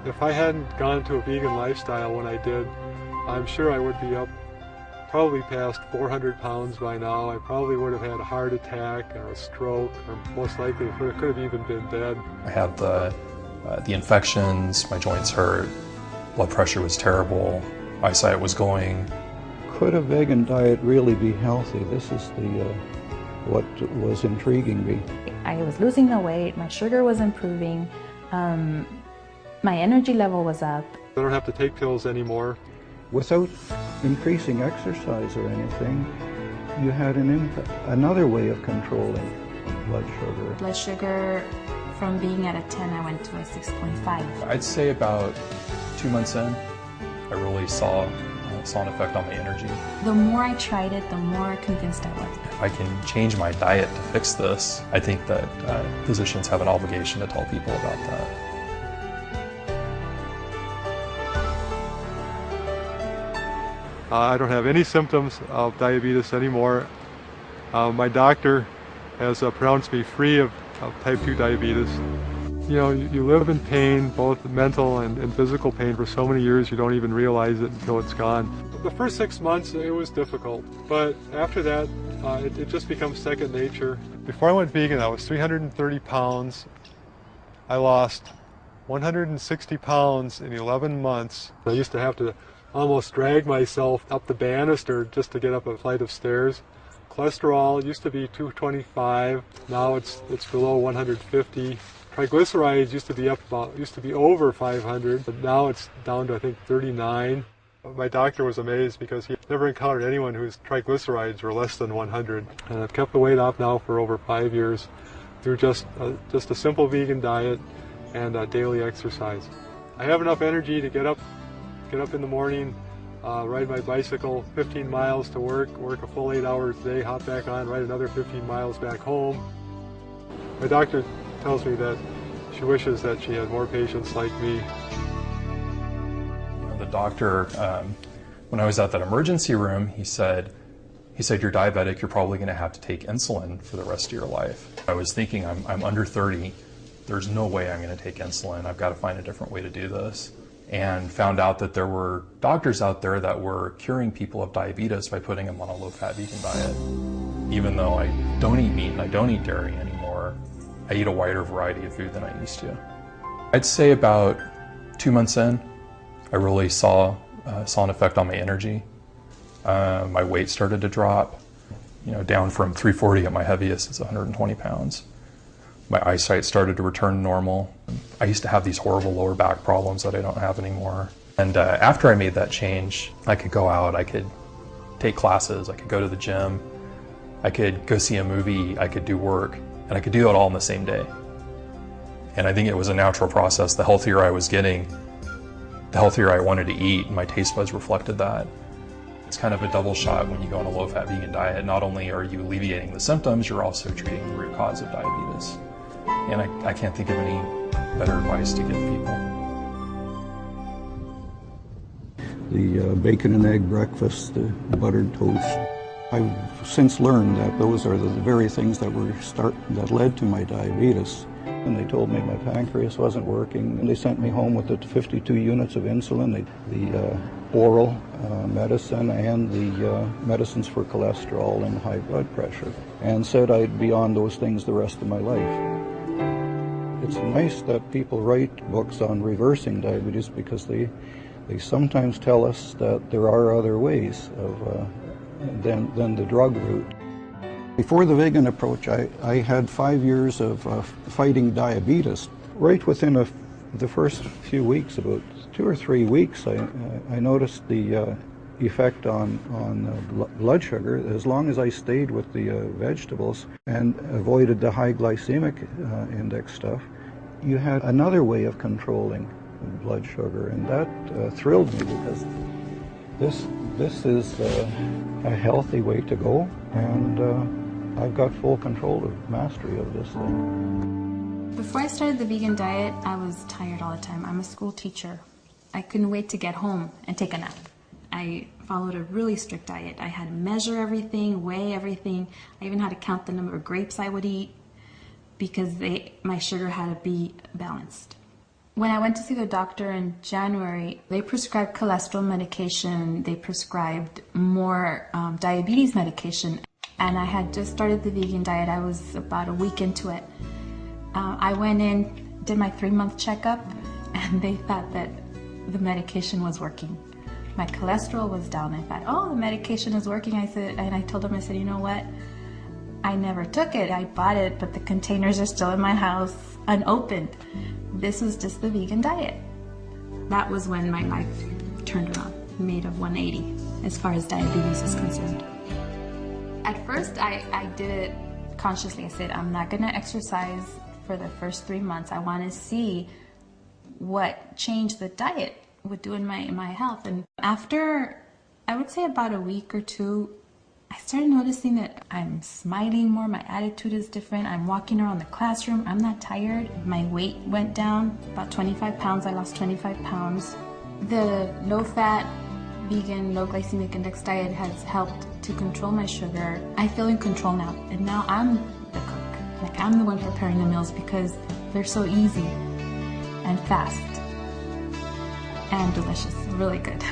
If I hadn't gone to a vegan lifestyle when I did, I'm sure I would be up probably past 400 pounds by now. I probably would have had a heart attack or a stroke, or most likely could have even been dead. I had the infections, my joints hurt, blood pressure was terrible, eyesight was going. Could a vegan diet really be healthy? This is what was intriguing me. I was losing the weight, my sugar was improving, my energy level was up. I don't have to take pills anymore. Without increasing exercise or anything, you had another way of controlling blood sugar. Blood sugar, from being at a 10, I went to a 6.5. I'd say about 2 months in, I really saw an effect on my energy. The more I tried it, the more convinced I was. If I can change my diet to fix this, I think that physicians have an obligation to tell people about that. I don't have any symptoms of diabetes anymore. My doctor has pronounced me free of type 2 diabetes. You know, you live in pain, both mental and physical pain, for so many years you don't even realize it until it's gone. The first 6 months it was difficult, but after that it just becomes second nature. Before I went vegan I was 330 pounds. I lost 160 pounds in 11 months. I used to have to almost drag myself up the banister just to get up a flight of stairs. Cholesterol used to be 225, now it's below 150. Triglycerides used to be over 500, but now it's down to I think 39. My doctor was amazed because he never encountered anyone whose triglycerides were less than 100. And I've kept the weight off now for over 5 years through just a simple vegan diet and daily exercise. I have enough energy to get up in the morning, ride my bicycle 15 miles to work a full 8 hours a day, hop back on, ride another 15 miles back home. My doctor tells me that she wishes that she had more patients like me. You know, the doctor, when I was at that emergency room, he said, you're diabetic, you're probably going to have to take insulin for the rest of your life. I was thinking, I'm under 30, there's no way I'm going to take insulin, I've got to find a different way to do this. And found out that there were doctors out there that were curing people of diabetes by putting them on a low-fat vegan diet. Even though I don't eat meat and I don't eat dairy anymore, I eat a wider variety of food than I used to. I'd say about 2 months in, I really saw an effect on my energy. My weight started to drop, down from 340 at my heaviest, it's 120 pounds. My eyesight started to return normal. I used to have these horrible lower back problems that I don't have anymore. And after I made that change, I could go out, I could take classes, I could go to the gym, I could go see a movie, I could do work, and I could do it all in the same day. And I think it was a natural process. The healthier I was getting, the healthier I wanted to eat, and my taste buds reflected that. It's kind of a double shot when you go on a low-fat vegan diet. Not only are you alleviating the symptoms, you're also treating the root cause of diabetes. And I can't think of any better advice to give people. The bacon and egg breakfast, the buttered toast. I've since learned that those are the very things that led to my diabetes. And they told me my pancreas wasn't working, and they sent me home with the 52 units of insulin, the oral medicine and the medicines for cholesterol and high blood pressure, and said I'd be on those things the rest of my life. It's nice that people write books on reversing diabetes because they sometimes tell us that there are other ways than the drug route. Before the vegan approach, I had 5 years of fighting diabetes. Right within the first few weeks, about 2 or 3 weeks, I noticed the effect on blood sugar. As long as I stayed with the vegetables and avoided the high glycemic index stuff, you had another way of controlling blood sugar, and that thrilled me because this is a healthy way to go, and I've got full control of mastery of this thing. Before I started the vegan diet, I was tired all the time. I'm a school teacher. I couldn't wait to get home and take a nap. I followed a really strict diet. I had to measure everything, weigh everything. I even had to count the number of grapes I would eat because my sugar had to be balanced. When I went to see the doctor in January, they prescribed cholesterol medication, they prescribed more diabetes medication, and I had just started the vegan diet. I was about a week into it. I went in, did my 3-month checkup, and they thought that the medication was working. My cholesterol was down. I thought, oh, the medication is working. I told them, I said, you know what? I never took it. I bought it, but the containers are still in my house unopened. This was just the vegan diet. That was when my life turned around, made a 180 as far as diabetes is concerned. At first, I did it consciously. I said, I'm not going to exercise for the first 3 months. I want to see what change the diet would do in my health. And after, I would say about a week or two, I started noticing that I'm smiling more, my attitude is different, I'm walking around the classroom, I'm not tired. My weight went down about 25 pounds, I lost 25 pounds. The low-fat, vegan, low-glycemic index diet has helped to control my sugar. I feel in control now, and now I'm the cook. Like, I'm the one preparing the meals because they're so easy and fast and delicious, really good.